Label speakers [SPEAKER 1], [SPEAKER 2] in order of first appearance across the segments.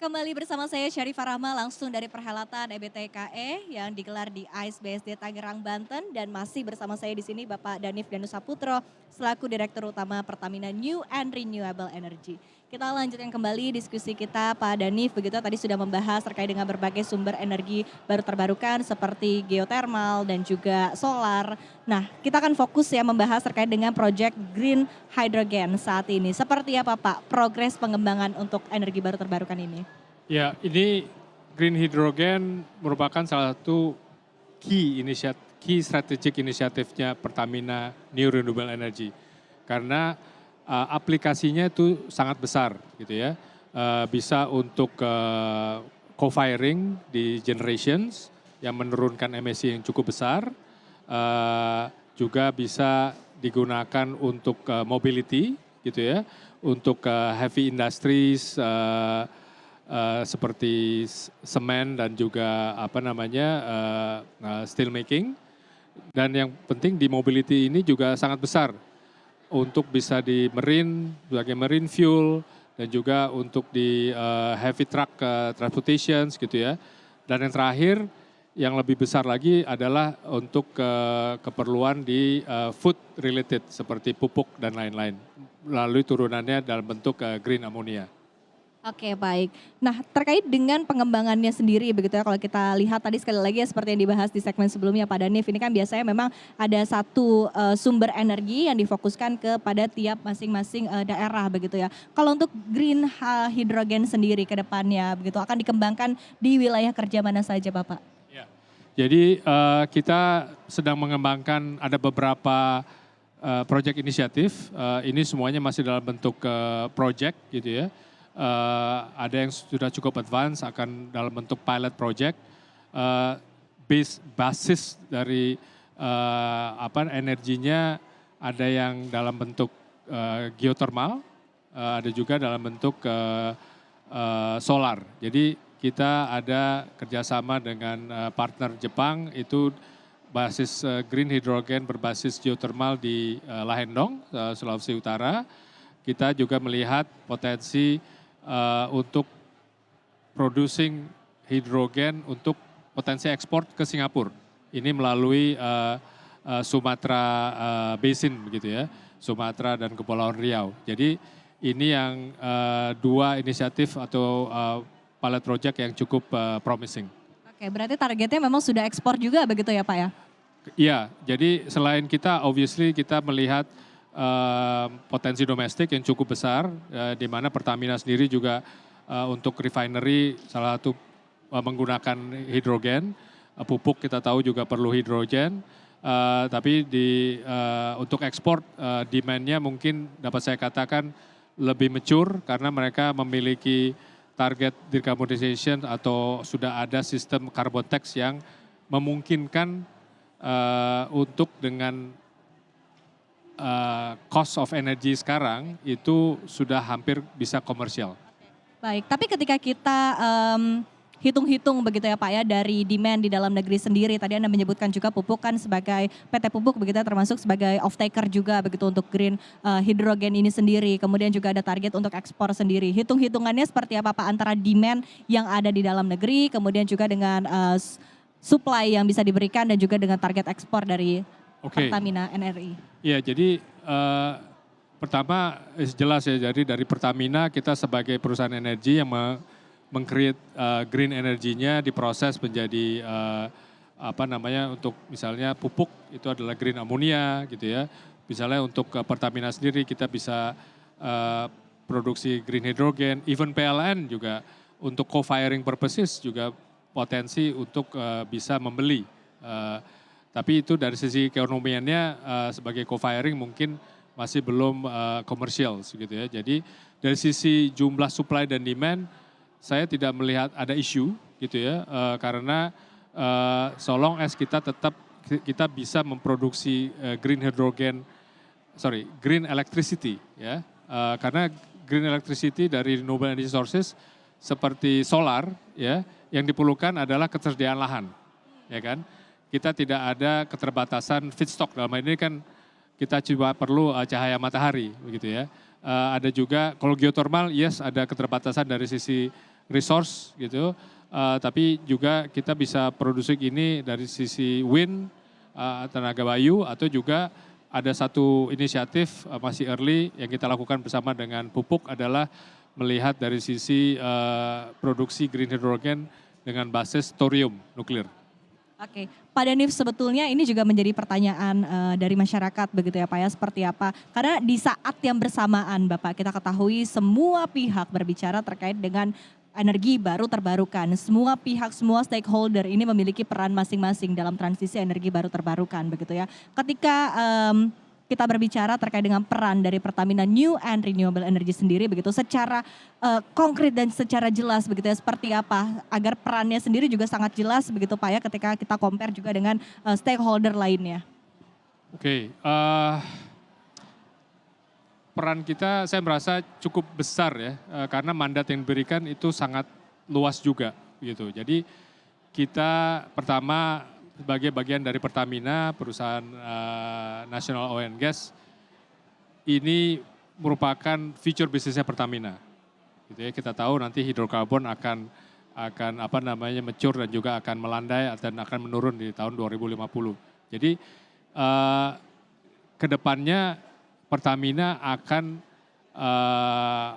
[SPEAKER 1] Kembali bersama saya Syarifah Rahma langsung dari perhelatan EBTKE yang digelar di AIS BSD Tangerang, Banten dan masih bersama saya di sini Bapak Danif Danusaputro selaku Direktur Utama Pertamina New and Renewable Energy. Kita lanjutkan kembali diskusi kita Pak Danif, begitu tadi sudah membahas terkait dengan berbagai sumber energi baru terbarukan seperti geothermal dan juga solar. Nah, kita akan fokus ya membahas terkait dengan proyek Green Hydrogen saat ini. Seperti apa Pak progres pengembangan untuk energi baru terbarukan ini?
[SPEAKER 2] Ya, ini Green Hydrogen merupakan salah satu key strategic inisiatifnya Pertamina New Renewable Energy. Karena aplikasinya itu sangat besar gitu ya. Bisa untuk co-firing di generations yang menurunkan emisi yang cukup besar. Juga bisa digunakan untuk mobility gitu ya. Untuk heavy industries, seperti semen dan juga steel making. Dan yang penting di mobility ini juga sangat besar untuk bisa di marine, sebagai marine fuel dan juga untuk di heavy truck transportations gitu ya. Dan yang terakhir yang lebih besar lagi adalah untuk keperluan di food related seperti pupuk dan lain-lain. Lalu turunannya dalam bentuk green ammonia.
[SPEAKER 1] Oke baik. Nah terkait dengan pengembangannya sendiri begitu ya kalau kita lihat tadi sekali lagi ya seperti yang dibahas di segmen sebelumnya Pak Danif ini kan biasanya memang ada satu sumber energi yang difokuskan kepada tiap masing-masing daerah begitu ya. Kalau untuk green hydrogen sendiri ke depannya begitu akan dikembangkan di wilayah kerja mana saja Bapak?
[SPEAKER 2] Ya. Jadi kita sedang mengembangkan ada beberapa proyek inisiatif, ini semuanya masih dalam bentuk proyek gitu ya. Ada yang sudah cukup advance akan dalam bentuk pilot project, basis dari energinya ada yang dalam bentuk geothermal, ada juga dalam bentuk solar. Jadi kita ada kerjasama dengan partner Jepang itu basis green hydrogen berbasis geothermal di Lahendong, Sulawesi Utara. Kita juga melihat potensi untuk producing hidrogen untuk potensi ekspor ke Singapura. Ini melalui Sumatera Basin begitu ya, Sumatera dan Kepulauan Riau. Jadi ini yang dua inisiatif atau pilot project yang cukup promising.
[SPEAKER 1] Oke berarti targetnya memang sudah ekspor juga begitu ya Pak ya?
[SPEAKER 2] Iya, jadi selain kita obviously kita melihat potensi domestik yang cukup besar, di mana Pertamina sendiri juga untuk refinery salah satu menggunakan hidrogen, pupuk kita tahu juga perlu hidrogen, tapi untuk ekspor demand-nya mungkin dapat saya katakan lebih mature karena mereka memiliki target decarbonization atau sudah ada sistem carbon tax yang memungkinkan untuk dengan cost of energy sekarang itu sudah hampir bisa komersial.
[SPEAKER 1] Baik, tapi ketika kita hitung-hitung begitu ya Pak ya dari demand di dalam negeri sendiri, tadi Anda menyebutkan juga pupuk kan sebagai PT Pupuk begitu ya, termasuk sebagai off-taker juga begitu untuk green hydrogen ini sendiri, kemudian juga ada target untuk ekspor sendiri. Hitung-hitungannya seperti apa Pak antara demand yang ada di dalam negeri, kemudian juga dengan supply yang bisa diberikan dan juga dengan target ekspor dari Pertamina NRI.
[SPEAKER 2] Iya, jadi pertama jelas ya, jadi dari Pertamina kita sebagai perusahaan energi yang meng-create green energinya diproses menjadi untuk misalnya pupuk itu adalah green ammonia gitu ya. Misalnya untuk Pertamina sendiri kita bisa produksi green hydrogen, even PLN juga untuk co-firing purposes juga potensi untuk bisa membeli. Tapi itu dari sisi keekonomiannya sebagai co-firing mungkin masih belum komersial gitu ya. Jadi dari sisi jumlah supply dan demand saya tidak melihat ada isu gitu ya. Karena so long as kita bisa memproduksi green electricity ya. Karena green electricity dari renewable energy sources seperti solar ya, yang diperlukan adalah ketersediaan lahan ya kan. Kita tidak ada keterbatasan feedstock, dalam hal ini kan kita cuma perlu cahaya matahari begitu ya. Ada juga kalau geothermal yes ada keterbatasan dari sisi resource gitu. Tapi juga kita bisa produksi ini dari sisi wind, tenaga bayu, atau juga ada satu inisiatif masih early yang kita lakukan bersama dengan Pupuk adalah melihat dari sisi produksi green hydrogen dengan basis thorium nuklir.
[SPEAKER 1] Oke, Pak Danif, sebetulnya ini juga menjadi pertanyaan dari masyarakat begitu ya Pak ya, seperti apa? Karena di saat yang bersamaan Bapak, kita ketahui semua pihak berbicara terkait dengan energi baru terbarukan. Semua pihak, semua stakeholder ini memiliki peran masing-masing dalam transisi energi baru terbarukan begitu ya. Ketika kita berbicara terkait dengan peran dari Pertamina New and Renewable Energy sendiri begitu secara konkret dan secara jelas begitu ya, seperti apa agar perannya sendiri juga sangat jelas begitu Pak ya, ketika kita compare juga dengan stakeholder lainnya.
[SPEAKER 2] Oke, peran kita saya merasa cukup besar ya, karena mandat yang diberikan itu sangat luas juga gitu. Jadi kita pertama sebagai bagian dari Pertamina, perusahaan nasional oil and gas, ini merupakan future bisnisnya Pertamina. Gitu ya, kita tahu nanti hidrokarbon akan apa namanya mature dan juga akan melandai dan akan menurun di tahun 2050. Jadi kedepannya Pertamina akan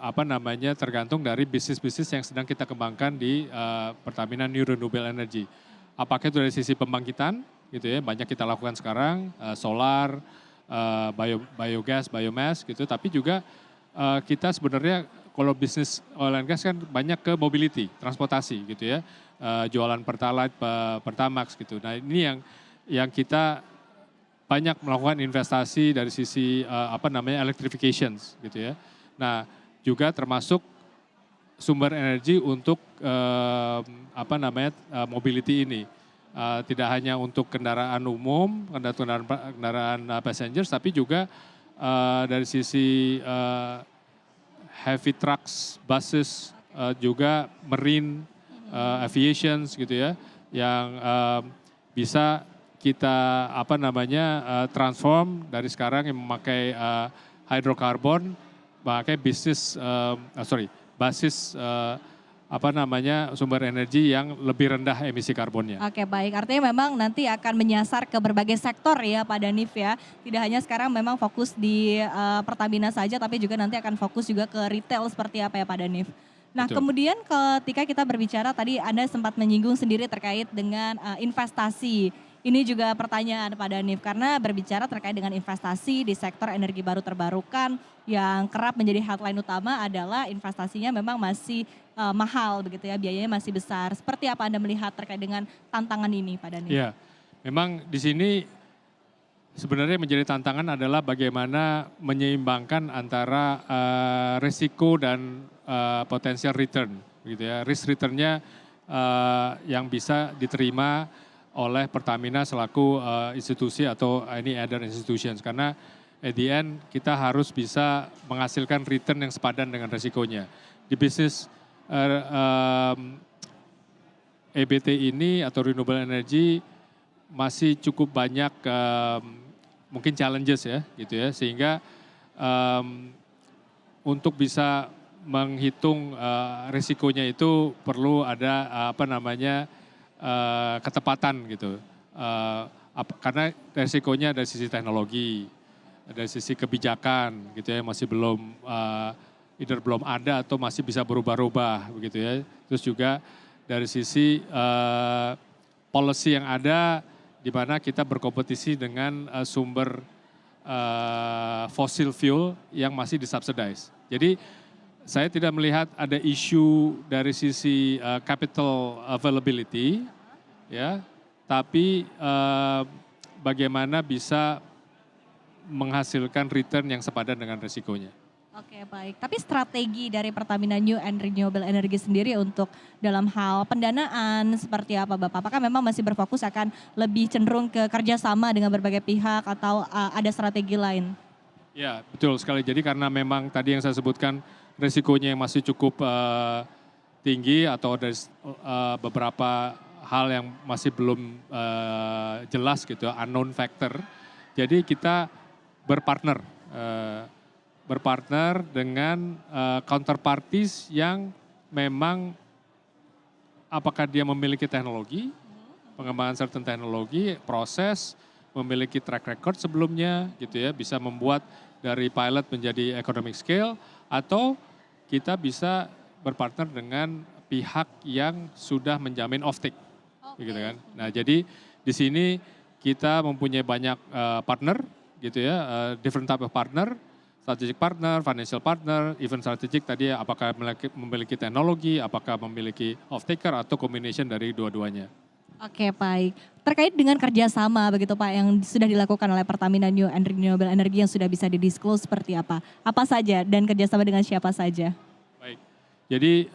[SPEAKER 2] apa namanya tergantung dari bisnis-bisnis yang sedang kita kembangkan di Pertamina New Renewable Energy. Apakah itu dari sisi pembangkitan gitu ya, banyak kita lakukan sekarang, solar, biogas, biomass gitu, tapi juga kita sebenarnya kalau bisnis oil and gas kan banyak ke mobility, transportasi gitu ya, jualan Pertalite, Pertamax gitu. Nah ini yang kita banyak melakukan investasi dari sisi apa namanya electrifications gitu ya. Nah juga termasuk sumber energi untuk apa namanya mobility ini. Tidak hanya untuk kendaraan umum, kendaraan passengers, tapi juga dari sisi heavy trucks, buses, juga marine, aviations gitu ya, yang bisa kita apa namanya transform dari sekarang yang memakai hydrocarbon, memakai basis apa namanya sumber energi yang lebih rendah emisi karbonnya.
[SPEAKER 1] Oke baik, artinya memang nanti akan menyasar ke berbagai sektor ya Pak Danif ya. Tidak hanya sekarang memang fokus di Pertamina saja, tapi juga nanti akan fokus juga ke retail seperti apa ya Pak Danif. Nah
[SPEAKER 2] Betul.
[SPEAKER 1] kemudian ketika kita berbicara tadi Anda sempat menyinggung sendiri terkait dengan investasi. Ini juga pertanyaan Pak Danif, karena berbicara terkait dengan investasi di sektor energi baru terbarukan yang kerap menjadi headline utama adalah investasinya memang masih mahal begitu ya, biayanya masih besar. Seperti apa Anda melihat terkait dengan tantangan ini Pak Danif?
[SPEAKER 2] Iya, memang di sini sebenarnya menjadi tantangan adalah bagaimana menyeimbangkan antara risiko dan potensial return, gitu ya. Risk returnnya yang bisa diterima oleh Pertamina selaku institusi atau any other institutions, karena at the end kita harus bisa menghasilkan return yang sepadan dengan risikonya. Di bisnis EBT ini atau renewable energy masih cukup banyak mungkin challenges ya gitu ya, sehingga untuk bisa menghitung risikonya itu perlu ada apa namanya ketepatan gitu, karena risikonya dari sisi teknologi, dari sisi kebijakan gitu ya, masih belum either belum ada atau masih bisa berubah-ubah begitu ya. Terus juga dari sisi policy yang ada, di mana kita berkompetisi dengan sumber fossil fuel yang masih disubsidize. Jadi saya tidak melihat ada isu dari sisi capital availability, ya, tapi bagaimana bisa menghasilkan return yang sepadan dengan risikonya.
[SPEAKER 1] Oke baik, tapi strategi dari Pertamina New and Renewable Energy sendiri untuk dalam hal pendanaan seperti apa Bapak? Apakah memang masih berfokus akan lebih cenderung ke kerjasama dengan berbagai pihak atau ada strategi lain?
[SPEAKER 2] Ya betul sekali, jadi karena memang tadi yang saya sebutkan risikonya yang masih cukup tinggi atau ada beberapa hal yang masih belum jelas gitu, unknown factor. Jadi kita berpartner dengan counterparties yang memang apakah dia memiliki teknologi, pengembangan certain teknologi, proses, memiliki track record sebelumnya gitu ya, bisa membuat dari pilot menjadi economic scale, atau kita bisa berpartner dengan pihak yang sudah menjamin offtake, begitu kan. Nah jadi di sini kita mempunyai banyak partner gitu ya, different type of partner, strategic partner, financial partner, even strategic tadi apakah memiliki teknologi, apakah memiliki off-taker atau combination dari dua-duanya.
[SPEAKER 1] Oke, baik. Terkait dengan kerjasama begitu Pak yang sudah dilakukan oleh Pertamina New and Renewable Energy yang sudah bisa didisclose seperti apa? Apa saja dan kerjasama dengan siapa saja?
[SPEAKER 2] Baik, jadi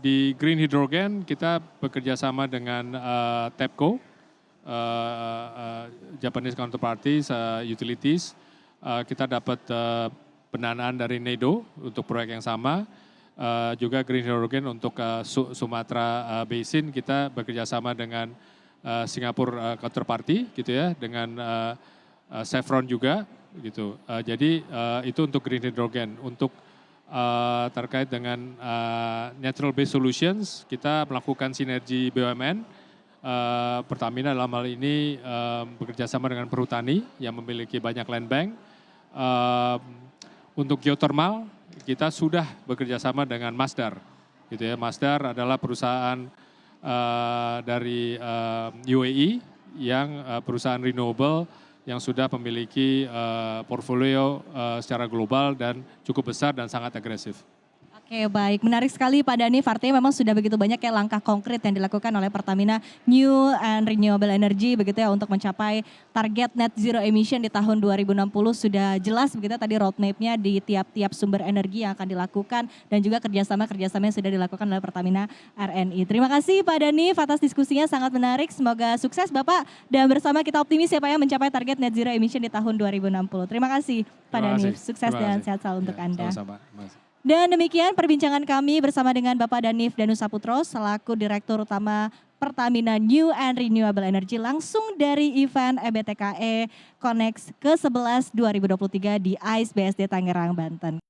[SPEAKER 2] di Green Hydrogen kita bekerja sama dengan TEPCO, Japanese Counterparties, Utilities. Kita dapat pendanaan dari NEDO untuk proyek yang sama. Juga Green Hydrogen untuk Sumatera Basin kita bekerja sama dengan Singapore Counterparty gitu ya, dengan Chevron juga gitu. Jadi itu untuk Green Hydrogen. Untuk terkait dengan Natural Based Solutions kita melakukan sinergi BUMN. Pertamina dalam hal ini bekerja sama dengan Perhutani yang memiliki banyak land bank. Untuk geothermal kita sudah bekerja sama dengan Masdar, gitu ya. Masdar adalah perusahaan dari UAE yang perusahaan renewable yang sudah memiliki portfolio secara global dan cukup besar dan sangat agresif.
[SPEAKER 1] Oke, baik. Menarik sekali Pak Danif, artinya memang sudah begitu banyak ya langkah konkret yang dilakukan oleh Pertamina New and Renewable Energy begitu ya untuk mencapai target net zero emission di tahun 2060 sudah jelas begitu tadi roadmap-nya di tiap-tiap sumber energi yang akan dilakukan dan juga kerjasama yang sudah dilakukan oleh Pertamina RNI. Terima kasih Pak Danif atas diskusinya sangat menarik. Semoga sukses Bapak dan bersama kita optimis ya Pak ya mencapai target net zero emission di tahun 2060. Terima kasih Pak Danif, sukses dan sehat selalu untuk Anda.
[SPEAKER 2] Sama-sama.
[SPEAKER 1] Dan demikian perbincangan kami bersama dengan Bapak Danif Danusaputro selaku Direktur Utama Pertamina New and Renewable Energy langsung dari event EBTKE Connect ke-11 2023 di AIS BSD Tangerang, Banten.